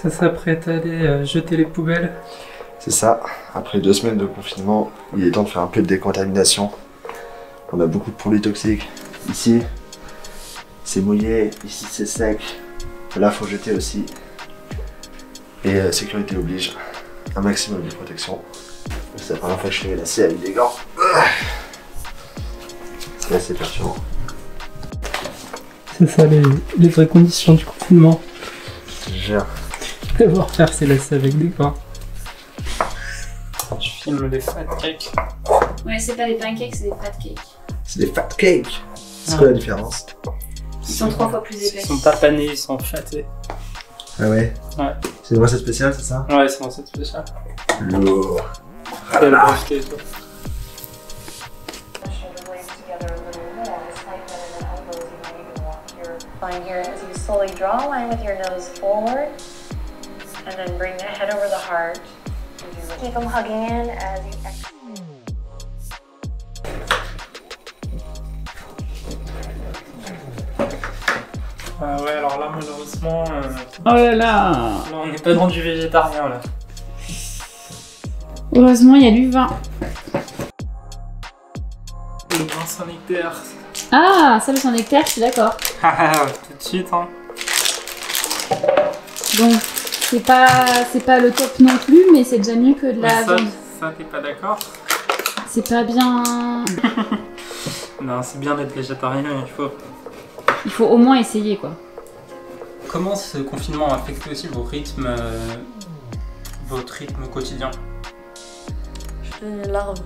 Ça s'apprête à aller jeter les poubelles. C'est ça, après 2 semaines de confinement, il est temps de faire un peu de décontamination. On a beaucoup de produits toxiques. Ici, c'est mouillé, ici c'est sec. Là, faut jeter aussi. Et sécurité oblige, un maximum de protection. C'est la première fois que je fais la scie avec des gants. C'est assez perturbant. C'est ça les vraies conditions du confinement. Je te jure. Devoir faire ses lacets avec des gants. Tu filmes les fat cakes. Ouais, c'est pas des pancakes, c'est des fat cakes. C'est des fat cakes. C'est quoi la différence? Ils sont 3 fois plus épais. Ils sont pas panés, ils sont fatés. Ah ouais? Ouais. C'est une recette spéciale, c'est ça? Ouais, c'est une recette spéciale. Lourd. Et le breveté et tout. Line here as you slowly draw a line with your nose forward and then bring the head over the heart. Keep them hugging in as you exhale. Ah ouais, alors là, malheureusement, Oh là là. là, on n'est pas dans du végétarien là. Heureusement, il y a du vin. Le vin Saint-Nectaire. Ah, ça, le Saint-Nectaire, je suis d'accord. Ah, tout de suite, hein. Donc, c'est pas le top non plus, mais c'est déjà mieux que de la Mais ça, viande. ça t'es pas d'accord? C'est pas bien... Non, c'est bien d'être végétarien, Il faut au moins essayer, quoi. Comment ce confinement a affecté aussi vos rythmes, votre rythme quotidien? Je suis une larve.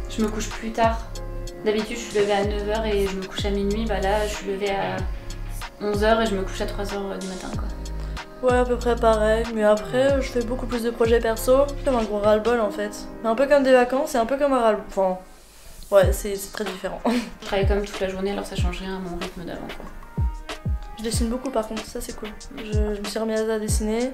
Je me couche plus tard. D'habitude, je suis levée à 9h et je me couche à minuit. Bah là, je suis levée à 11h et je me couche à 3h du matin, quoi. Ouais, à peu près pareil, mais après, je fais beaucoup plus de projets perso. C'est comme un gros ras-le-bol en fait. Un peu comme des vacances et un peu comme un ras-le-bol. Enfin, ouais, c'est très différent. Je travaille comme toute la journée, alors ça change rien à mon rythme d'avant, quoi. Je dessine beaucoup par contre, ça c'est cool. Je me suis remise à dessiner.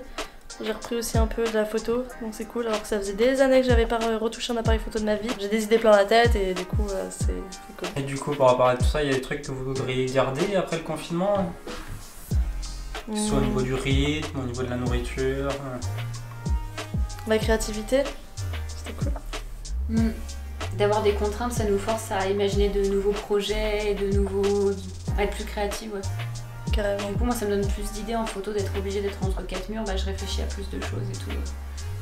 J'ai repris aussi un peu de la photo, donc c'est cool, alors que ça faisait des années que j'avais pas retouché un appareil photo de ma vie. J'ai des idées plein la tête et du coup, c'est cool. Et du coup, par rapport à tout ça, il y a des trucs que vous voudriez garder après le confinement? Que ce soit au niveau du rythme, au niveau de la nourriture. La créativité, c'était cool. D'avoir des contraintes, ça nous force à imaginer de nouveaux projets, à être plus créative, ouais. Carrément. Du coup, moi, ça me donne plus d'idées en photo d'être obligée d'être entre 4 murs. Bah, je réfléchis à plus de choses et tout.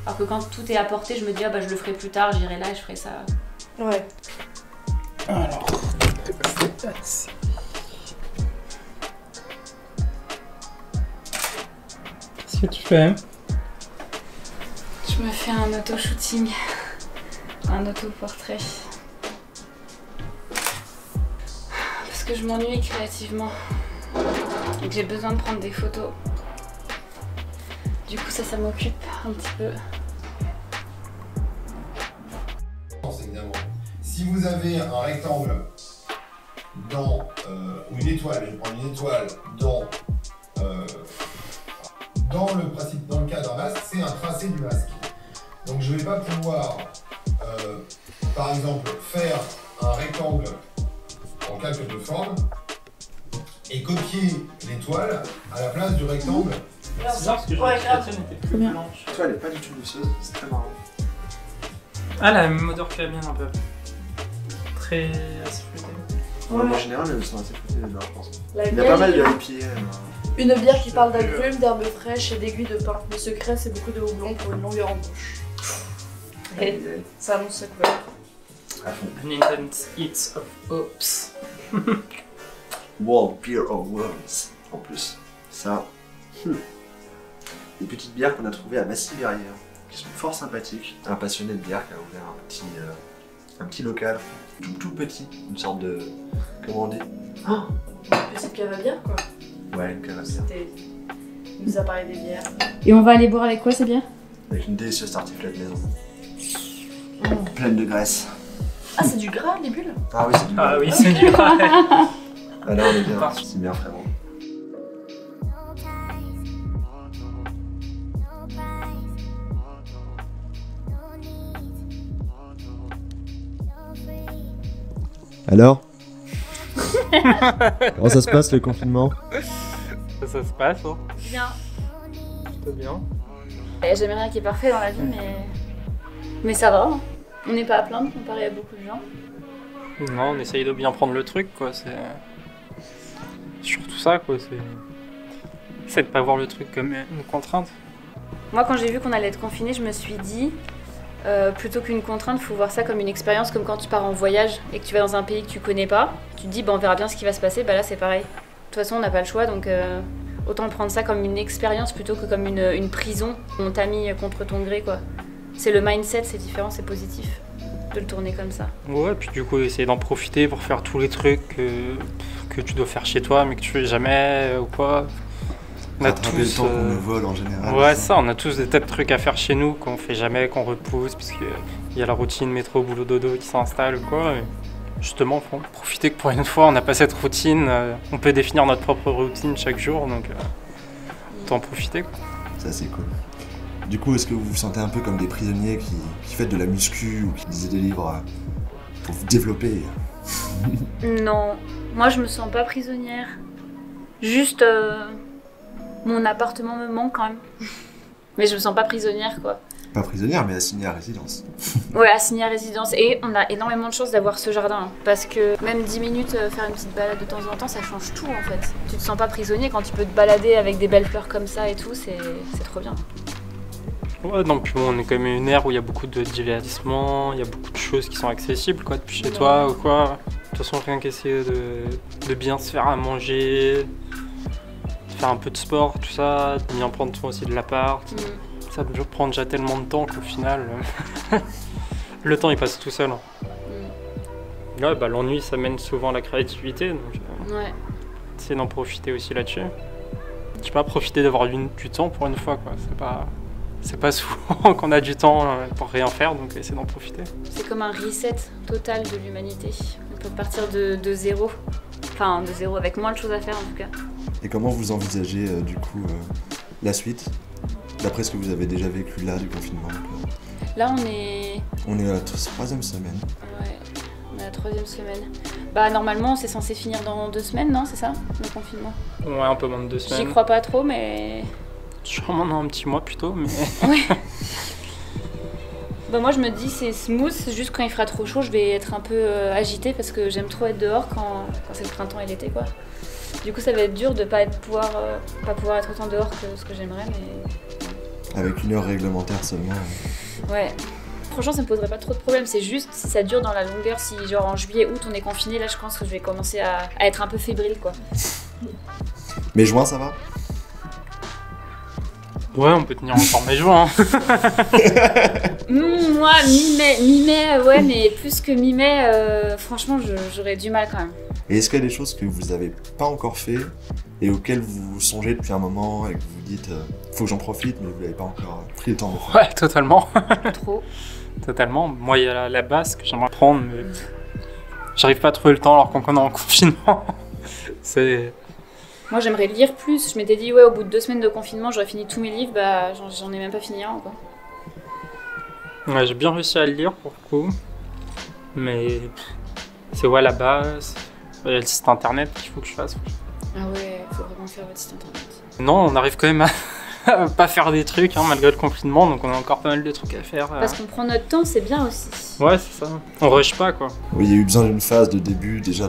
Alors que quand tout est à portée, je me dis, ah bah je le ferai plus tard, j'irai là et je ferai ça. Ouais. Alors, c'est passé. Qu'est-ce que tu fais? Je me fais un auto-shooting, un auto-portrait. Parce que je m'ennuie créativement. Et que j'ai besoin de prendre des photos. Du coup, ça m'occupe un petit peu. Évidemment. Si vous avez un rectangle dans, ou une étoile, je prends une étoile dans le cas d'un masque, c'est un tracé du masque. Donc je ne vais pas pouvoir, par exemple, faire un rectangle en calque de forme et copier l'étoile à la place du rectangle. C'est bien parce que je trouvais que la tienne était plus blanche. Toi, elle est pas du tout douceuse, c'est très marrant. Ah, la même odeur que la mienne un peu. Très acidulée. Ouais. En général, elles sont assez fruitées, je pense. La Il y a pas mal de IPA. Une bière qui parle d'agrumes, d'herbes fraîches et d'aiguilles de pin. Le secret, c'est beaucoup de houblon pour une longueur en bouche. Et ça annonce sa couleur. An intense hits of hops. World Beer Awards, en plus. Ça. Des petites bières qu'on a trouvées à Massy-Verrières, qui sont fort sympathiques. Un passionné de bière qui a ouvert un petit local, tout petit, une sorte de... comment on dit? Oh, une petite cave à bière, quoi. Ouais, une cave à bière. Il nous a parlé des bières. Et on va aller boire avec quoi ces bières? Avec une délicieuse tartiflette maison. Pleine de graisse. Ah, c'est du gras, les bulles? Ah oui, c'est du Ah oui, c'est du gras. Ah là, on est bien, c'est bien frérot. Alors? Comment ça se passe le confinement? Ça se passe, hein? Bien. plutôt bien. Il n'y a jamais rien qui est parfait dans la vie, mais ça va. Hein. On n'est pas à plaindre comparé à beaucoup de gens. Non, on essaye de bien prendre le truc, quoi. C'est surtout ça, quoi. C'est de pas voir le truc comme une contrainte. Moi, quand j'ai vu qu'on allait être confinés, je me suis dit, plutôt qu'une contrainte, il faut voir ça comme une expérience, comme quand tu pars en voyage et que tu vas dans un pays que tu connais pas. Tu te dis, on verra bien ce qui va se passer. Bah là, c'est pareil. De toute façon, on n'a pas le choix, donc autant prendre ça comme une expérience plutôt que comme une prison qu'on t'a mis contre ton gré, quoi. C'est le mindset, c'est différent, c'est positif de le tourner comme ça. Ouais, puis du coup, essayer d'en profiter pour faire tous les trucs que tu dois faire chez toi, mais que tu fais jamais ou quoi. On a tous le temps qu'on nous vole en général. Ouais, ça, on a tous des tas de trucs à faire chez nous qu'on fait jamais, qu'on repousse, parce qu'il y a la routine métro, boulot, dodo qui s'installe ou quoi. Et justement, faut profiter que pour une fois, on n'a pas cette routine. On peut définir notre propre routine chaque jour, donc autant en profiter, quoi. Ça, c'est cool. Du coup, est-ce que vous vous sentez un peu comme des prisonniers qui faites de la muscu ou qui lisent des livres pour vous développer? Non, moi je me sens pas prisonnière. Juste, mon appartement me manque quand même. Mais je me sens pas prisonnière, quoi. Pas prisonnière, mais assignée à résidence. Ouais, assignée à résidence. Et on a énormément de chance d'avoir ce jardin. Hein, parce que même 10 minutes, faire une petite balade de temps en temps, ça change tout en fait. Tu te sens pas prisonnier quand tu peux te balader avec des belles fleurs comme ça et tout, c'est trop bien. Ouais, non, puis bon, on est quand même une ère où il y a beaucoup de divertissements, il y a beaucoup de choses qui sont accessibles, quoi, depuis chez toi ou quoi. De toute façon, rien qu'essayer de bien se faire à manger, de faire un peu de sport, tout ça, de bien prendre soin aussi de l'appart. Ça peut prend déjà tellement de temps qu'au final, le temps il passe tout seul. Ouais, bah, l'ennui ça mène souvent à la créativité, donc Ouais. essayer d'en profiter aussi là-dessus. Je sais pas, profiter d'avoir du temps pour une fois, quoi. C'est pas souvent qu'on a du temps pour rien faire, donc essayer d'en profiter. C'est comme un reset total de l'humanité. On peut partir de zéro. Enfin, de zéro, avec moins de choses à faire en tout cas. Et comment vous envisagez du coup la suite, d'après ce que vous avez déjà vécu là du confinement? Là, on est à la 3e semaine. Ouais, on est à la 3e semaine. Bah, normalement, c'est censé finir dans 2 semaines, non? C'est ça, le confinement? Ouais, un peu moins de 2 semaines. J'y crois pas trop, mais... Sûrement dans un petit mois plutôt, mais... Ouais. Bah moi je me dis c'est smooth, juste quand il fera trop chaud je vais être un peu agitée parce que j'aime trop être dehors quand c'est le printemps et l'été, quoi. Du coup ça va être dur de pas pouvoir être autant dehors que ce que j'aimerais, mais... Avec 1 heure réglementaire seulement. Ouais. Franchement ça me poserait pas trop de problème, c'est juste si ça dure dans la longueur, si genre en juillet, août on est confiné, là je pense que je vais commencer à être un peu fébrile, quoi. Mais juin ça va? Ouais, on peut tenir encore mai-juin. Moi, mi-mai, ouais, mais plus que mi-mai, franchement, j'aurais du mal quand même. Et est-ce qu'il y a des choses que vous n'avez pas encore fait et auxquelles vous songez depuis un moment et que vous dites faut que j'en profite, mais vous n'avez pas encore pris le temps de le faire? Ouais, totalement. Trop. Totalement. Moi, il y a la basse que j'aimerais prendre, mais j'arrive pas à trouver le temps alors qu'on est en confinement. C'est... Moi j'aimerais lire plus, je m'étais dit ouais au bout de 2 semaines de confinement j'aurais fini tous mes livres, bah j'en ai même pas fini un, quoi. Ouais, j'ai bien réussi à le lire pour le coup, mais c'est ouais la base, il y a le site internet qu'il faut que je fasse. Ah ouais, faut vraiment faire votre site internet. Non, on arrive quand même à pas faire des trucs hein, malgré le confinement, donc on a encore pas mal de trucs à faire. Parce qu'on prend notre temps, c'est bien aussi. Ouais c'est ça, on rush pas, quoi. Oui, il y a eu besoin d'une phase de début déjà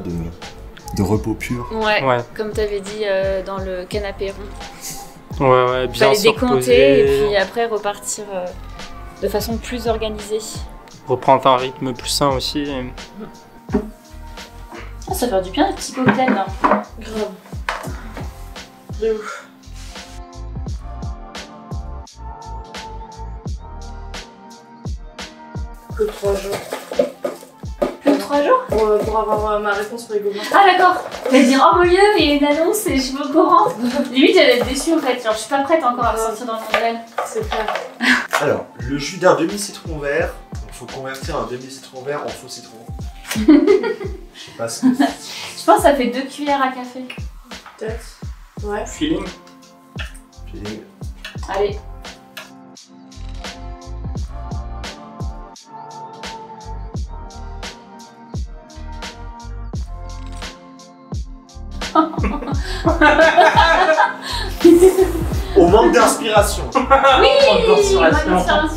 de repos pur. Ouais, ouais. Comme t'avais dit dans le canapé rond. Ouais, bien se décompter reposer. et puis après repartir de façon plus organisée. Reprendre un rythme plus sain aussi. Oh, ça fait du bien les petits cocktails là. Grave. De ouf. Que 3 jours. Plus de 3 jours? Pour avoir ma réponse pour les gobelins. Ah d'accord. T'vas dire oh mon dieu, il y a une annonce et je suis au courant. Limite j'allais être déçue en fait, genre je suis pas prête encore à ressortir dans le monde réel. C'est clair. Alors, le jus d'un demi-citron vert, il faut convertir un demi-citron vert en faux citron. Je sais pas ce que c'est. Je pense que ça fait 2 cuillères à café. Peut-être. Ouais. Feeling. Feeling. Allez. Au manque d'inspiration. Oui, ma inspiration.